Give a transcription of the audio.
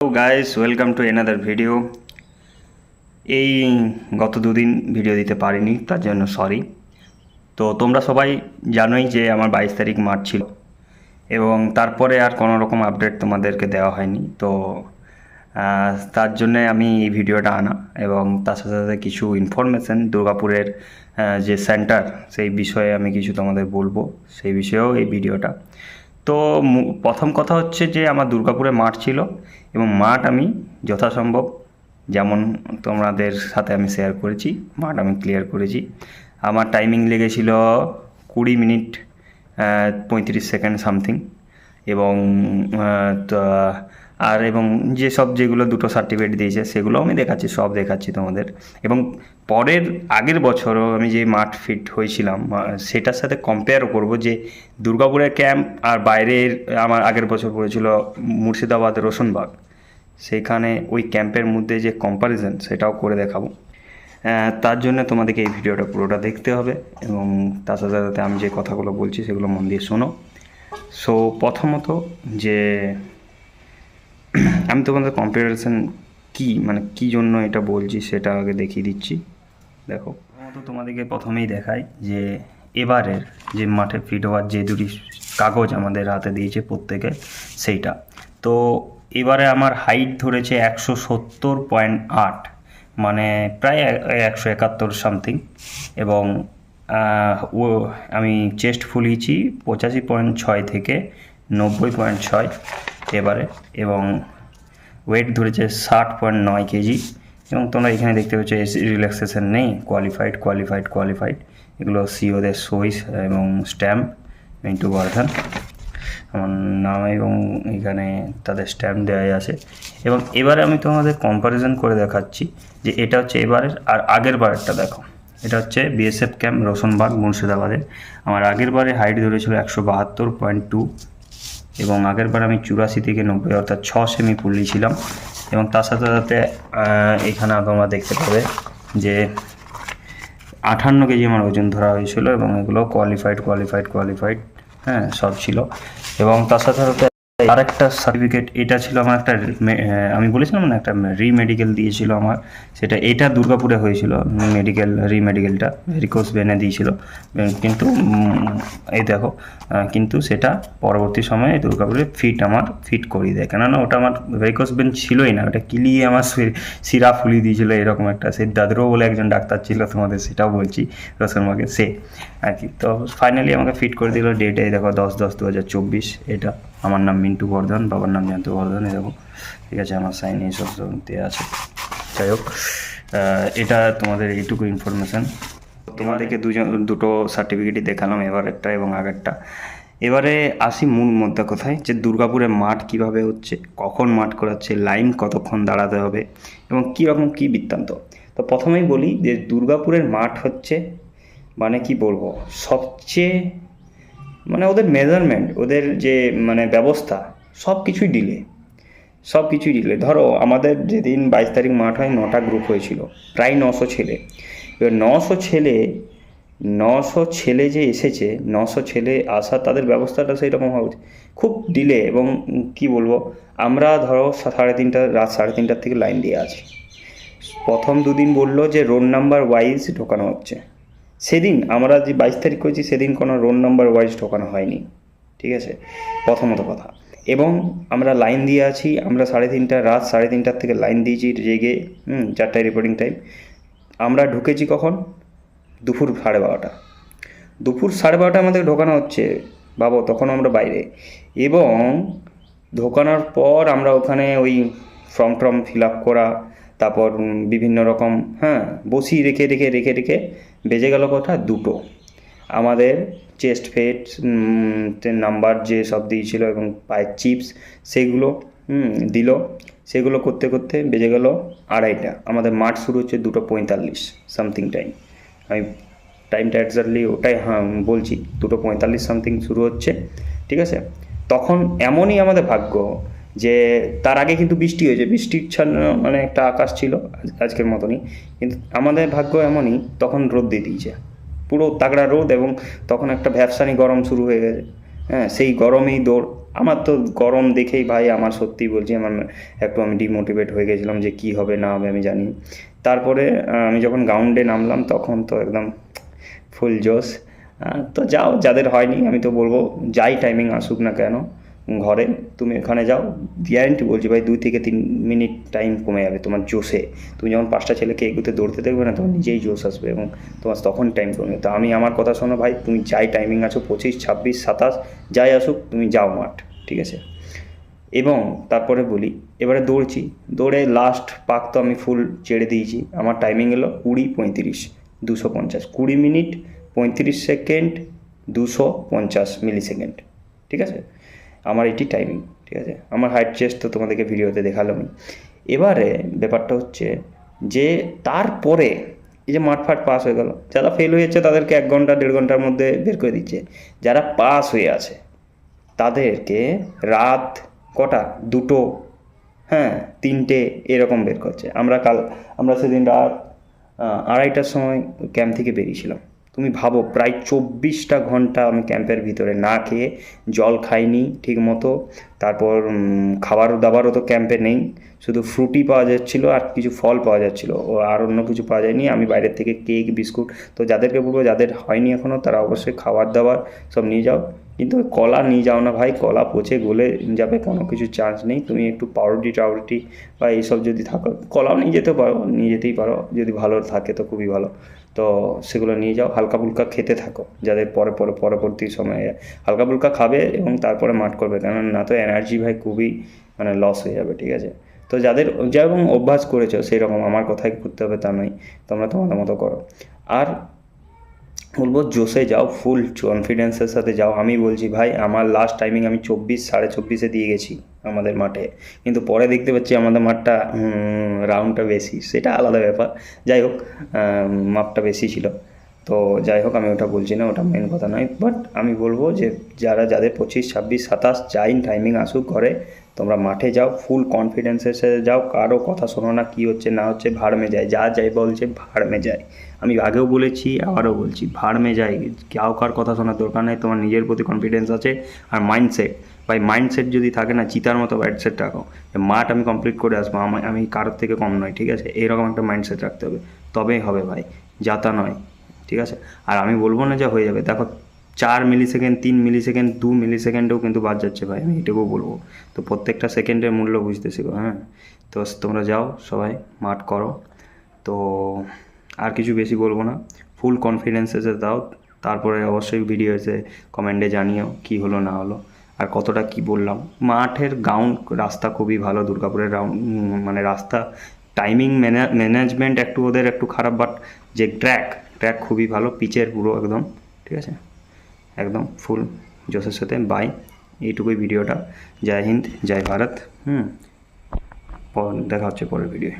Hello guys, welcome to another video. এই গত দুদিন ভিডিও দিতে পারিনি, তার জন্য সরি। তো তোমরা সবাই জানোই যে আমার 22 তারিখ মার্চ ছিল এবং তারপরে আর কোনো রকম আপডেট তোমাদেরকে দেওয়া হয়নি। তো তার জন্যে আমি এই ভিডিওটা আনা এবং তার সাথে সাথে কিছু ইনফরমেশান দুর্গাপুরের যে সেন্টার সেই বিষয়ে আমি কিছু তোমাদের বলবো, সেই বিষয়েও এই ভিডিওটা। তো প্রথম কথা হচ্ছে যে আমার দুর্গাপুরে মাঠ ছিল এবং মাঠ আমি যথাসম্ভব যেমন তোমাদের সাথে আমি শেয়ার করেছি, মাঠ আমি ক্লিয়ার করেছি। আমার টাইমিং লেগেছিল 20 মিনিট 35 সেকেন্ড সামথিং। এবং এবং যেসব যেগুলো দুটো সার্টিফিকেট দিয়েছে সেগুলো আমি দেখাচ্ছি, সব দেখাচ্ছি তোমাদের। এবং আগের বছরও আমি যে মাঠ ফিট হয়েছিলাম সেটার সাথে কম্পেয়ারও করব যে দুর্গাপুরের ক্যাম্প আর বাইরের আমার আগের বছর পড়েছিল মুর্শিদাবাদ রোশনবাগ, সেখানে ওই ক্যাম্পের মধ্যে যে কম্প্যারিজন সেটাও করে দেখাবো। তার জন্য তোমাদেরকে এই ভিডিওটা পুরোটা দেখতে হবে এবং তার সাথে সাথে আমি যে কথাগুলো বলছি সেগুলো মন দিয়ে শোনো। সো প্রথমত যে আমি তোমাদের কম্পারিজন কী জন্য এটা বলছি সেটা আগে দেখিয়ে দিচ্ছি। দেখো, প্রথমত তোমাদেরকে প্রথমেই দেখাই যে এবারের যে মাঠে ফিট হওয়ার যে দুটি কাগজ আমাদের হাতে দিয়েছে প্রত্যেকে, সেইটা। তো এবারে আমার হাইট ধরেছে 170.8, মানে প্রায় 171 সামথিং। এবং আমি চেস্ট ফুলিয়েছি 85.6 থেকে 90.6 এবারে। এবং ওয়েট ধরেছে 60.9 কেজি। এবং তোমরা এখানে দেখতে পাচ্ছ রিল্যাক্সেশন নেই, কোয়ালিফাইড এগুলো সিওদের সইস এবং স্ট্যাম্প মিন্টু বর্ধন আমার নাম, এবং এখানে তাদের স্ট্যাম্প দেওয়া আছে। এবং এবারে আমি তোমাদের কম্প্যারিজন করে দেখাচ্ছি যে এটা হচ্ছে এবারের আর আগের বারেরটা। দেখো, এটা হচ্ছে বিএসএফ ক্যাম্প রোশনবাগ মুর্শিদাবাদের। আমার আগের বারে হাইট ধরেছিল 172.2 এবং আগের বার আমি 84 থেকে 90 অর্থাৎ 6 সেমি ফুলিয়েছিলাম। এবং তার সাথে সাথে এখানে তোমরা দেখতে পাবে যে 58 কেজি আমার ওজন ধরা হয়েছিল এবং এগুলো কোয়ালিফাইড হ্যাঁ সব ছিল। এবং তার সাথে সাথে আরেকটা সার্টিফিকেট, এটা ছিল আমার একটা আমি বলেছিলাম না একটা রিমেডিকেল দিয়েছিল আমার, সেটা এটা দুর্গাপুরে হয়েছিল রিমেডিকেলটা ভেরিকোস ভেনে দিয়েছিল। কিন্তু এই দেখো, কিন্তু সেটা পরবর্তী সময়ে দুর্গাপুরে ফিট করিয়ে দেয়, কেননা ওটা আমার ভেরিকোস ভেন ছিলই না, ওটা কিলিয়ে আমার শিরা ফুলিয়ে দিয়েছিল এরকম একটা। সে দাদুরও বলে একজন ডাক্তার ছিল, তোমাদের সেটাও বলছি, রোশনবাগে সে আর কি। তো ফাইনালি আমাকে ফিট করে দিল। ডেটে দেখো 10/10/2024। এটা আমার নাম মিন্টু বর্ধন, বাবার নাম জয়ন্ত বর্ধন, এই দেখো ঠিক আছে, আমার সাইন এইসব দেওয়া আছে। যাই হোক, এটা তোমাদের এইটুকু ইনফরমেশান। তোমাদেরকে দুটো সার্টিফিকেটই দেখালাম, এবার একটা এবং আগেরটা। এবারে আসি মূল মুদ্রা কথায়, যে দুর্গাপুরে মাঠ কিভাবে হচ্ছে, কখন মাঠ করাচ্ছে, লাইন কতক্ষণ দাঁড়াতে হবে এবং কীরকম কী বৃত্তান্ত। তো প্রথমেই বলি যে দুর্গাপুরের মাঠ হচ্ছে মানে কি বলবো, সবচেয়ে মানে ওদের মেজারমেন্ট, ওদের যে মানে ব্যবস্থা সব কিছুই ডিলে। ধরো আমাদের যেদিন 22 তারিখ মাঠ হয় 9টা গ্রুপ হয়েছিল, প্রায় 900 ছেলে। এবার 900 ছেলে যে এসেছে, 900 ছেলে আসা, তাদের ব্যবস্থাটা সেই রকম হওয়া উচিত। খুব ডিলে। এবং কি বলবো, আমরা ধরো রাত 3:30 থেকে লাইন দিয়ে আছি। প্রথম দুদিন বললো যে রোল নাম্বার ওয়াইজ ঢোকানো হচ্ছে। সেদিন আমরা যে 22 তারিখ করেছি সেদিন কোনো রোল নাম্বার ওয়াইজ ঢোকানো হয়নি, ঠিক আছে, প্রথমত কথা। এবং আমরা লাইন দিয়ে আছি, আমরা রাত 3:30 থেকে লাইন দিয়েছি জেগে, 4টায় রিপোর্টিং টাইম। আমরা ঢুকেছি কখন? দুপুর 12:30 আমাদের ঢোকানো হচ্ছে, ভাবো, তখন আমরা বাইরে। এবং ঢোকানোর পর আমরা ওখানে ওই ফর্ম ফিল আপ করা, তারপর বিভিন্ন রকম বসিয়ে রেখে বেজে গেল কথা 2টো। আমাদের চেস্ট ফেট নাম্বার যে সব দিয়েছিল এবং পায়ের চিপস সেগুলো দিল। সেগুলো করতে বেজে গেল 2:30। আমাদের মাঠ শুরু হচ্ছে 2:45 সামথিং টাইম। আমি টাইমটা এক্স্যাক্টলি ওটাই বলছি, 2:45 সামথিং শুরু হচ্ছে, ঠিক আছে। তখন এমনই আমাদের ভাগ্য যে তার আগে কিন্তু বৃষ্টি হয়েছে, বৃষ্টিচ্ছন্ন মানে একটা আকাশ ছিল আজকের মতনই। কিন্তু আমাদের ভাগ্য এমনই, তখন রোদ দিয়ে দিয়েছে, পুরো তাগড়া রোদ। এবং তখন একটা ভ্যাপসানি গরম শুরু হয়ে গেছে, সেই গরমেই দৌড়। আমার তো গরম দেখেই ভাই আমার সত্যিই বলছি আমার একটু আমি ডিমোটিভেট হয়ে গেছিলাম যে কী হবে না হবে আমি জানি। তারপরে আমি যখন গ্রাউন্ডে নামলাম তখন তো একদম ফুল জোশ। তো যাও, যাদের হয়নি আমি তো বলবো যাই টাইমিং আসুক না কেন ঘরে তুমি ওখানে যাও, গ্যারেন্টি বলছি ভাই 2 থেকে 3 মিনিট টাইম কমে যাবে তোমার জোশে। তুমি যখন 5টা ছেলেকে এগুতে দৌড়তে দেখবে না তখন নিজেই জোশ আসবে এবং তোমার তখন টাইম কমে। তো আমি আমার কথা শোনো ভাই, তুমি যাই টাইমিং আছো 25, 26, 27 যাই আসুক তুমি যাও মাঠ, ঠিক আছে। এবং তারপরে বলি এবারে দৌড়ছি, দৌড়ে লাস্ট পাক তো আমি ফুল ছেড়ে দিয়েছি, আমার টাইমিং এলো 20:35, 250, 20 মিনিট 35 সেকেন্ড 250 মিলি সেকেন্ড, ঠিক আছে আমার এটি টাইমিং, ঠিক আছে। আমার হাইট চেস্ট তো তোমাদেরকে ভিডিওতে দেখালামই। এবারে ব্যাপারটা হচ্ছে যে তারপরে এই যে মাঠ ফাট পাস হয়ে গেল, যারা ফেল হয়েছে তাদেরকে 1 ঘন্টা 1.5 ঘন্টার মধ্যে বের করে দিচ্ছে, যারা পাস হয়ে আছে তাদেরকে রাত কটা 2টো, হ্যাঁ 3টে এরকম বের করছে। আমরা সেদিন রাত 2:30টার সময় ক্যাম্প থেকে বেরিয়েছিলাম। তুমি ভাবো প্রায় 24টা ঘন্টা আমি ক্যাম্পের ভিতরে না খেয়ে, জল খাইনি ঠিক মতো, তারপর খাবার দাবারও তো ক্যাম্পে নেই, শুধু ফ্রুটি পাওয়া যাচ্ছিলো আর কিছু ফল পাওয়া যাচ্ছিলো, ও আর অন্য কিছু পাওয়া যায়নি। আমি বাইরের থেকে কেক বিস্কুট, তো যাদেরকে বলবো যাদের হয়নি এখনও তারা অবশ্যই খাবার দাবার সব নিয়ে যাও, কিন্তু কলা নিয়ে যাও না ভাই, কলা পচে গলে যাবে, কোনো কিছু চান্স নেই। তুমি একটু পাউরুটি টাউরুটি বা এইসব যদি থাকো, কলাও নিয়ে যেতে পারো, নিয়ে যেতেই পারো যদি ভালো থাকে তো খুবই ভালো। তো সেগুলো নিয়ে যাও, হালকা ফুলকা খেতে থাকো, যাদের পরবর্তী সময়ে হালকা ফুলকা খাবে এবং তারপরে মাঠ করবে, কেন না তো এনার্জি ভাই খুবই মানে লস হয়ে যাবে, ঠিক আছে। তো যাদের যেরকম অভ্যাস করেছো সেই রকম, আমার কথাই করতে হবে তা নয়, তোমরা তোমাদের মতো করো। আর বলবো জোশে যাও, ফুল কনফিডেন্সের সাথে যাও। আমি বলছি ভাই আমার লাস্ট টাইমিং আমি 24, 24.5 দিয়ে গেছি আমাদের মাঠে, কিন্তু পরে দেখতে পাচ্ছি আমাদের মাঠটা রাউন্ডটা বেশি, সেটা আলাদা ব্যাপার। যাই হোক মাপটা বেশি ছিল, তো যাই হোক আমি ওটা বলছি না, ওটা মেন কথা নয়। বাট আমি বলবো যে যাদের 25, 26, 27 যাই টাইমিং আসুক ঘরে, তোমরা মাঠে যাও, ফুল কনফিডেন্সের সাথে যাও, কারো কথা শোনো না, কী হচ্ছে না হচ্ছে, ভাড় মে যায়, যা যাই বলছে ভাড় মে যায়। আমি আগেও বলেছি আবারও বলছি, ভাড় মে যায়, কার কথা শোনার দরকার নেই। তোমার নিজের প্রতি কনফিডেন্স আছে আর মাইন্ডসেট, ভাই মাইন্ডসেট যদি থাকে না, চিতার মতো মাইন্ডসেট রাখো, মাঠ আমি কমপ্লিট করে আসবো, আমি কারোর থেকে কম নয়, ঠিক আছে, এরকম একটা মাইন্ডসেট রাখতে হবে, তবেই হবে ভাই, যাতা নয়, ঠিক আছে। আর আমি বলবো না যে হয়ে যাবে, দেখো 4 মিলি সেকেন্ড, 3 মিলি সেকেন্ড, 2 মিলি সেকেন্ডেও কিন্তু বাদ যাচ্ছে ভাই, আমি এটুকুও বলবো। তো প্রত্যেকটা সেকেন্ডের মূল্য বুঝতে শিখো, হ্যাঁ। তো তোমরা যাও সবাই মাঠ করো, তো আর কিছু বেশি বলবো না, ফুল কনফিডেন্স এসে দাও, তারপরে অবশ্যই ভিডিও এসে কমেন্টে জানিও কী হলো না হলো আর কতটা কি বললাম। মাঠের গ্রাউন্ড রাস্তা খুবই ভালো, দুর্গাপুরের মানে রাস্তা টাইমিং ম্যানেজমেন্ট একটু ওদের একটু খারাপ, বাট যে ট্র্যাক খুবই ভালো, পিচের পুরো একদম, ঠিক আছে, একদম ফুল জোশের সাথে। বাই, এইটুকুই ভিডিওটা। জয় হিন্দ, জয় ভারত। দেখা হচ্ছে পরের ভিডিওয়।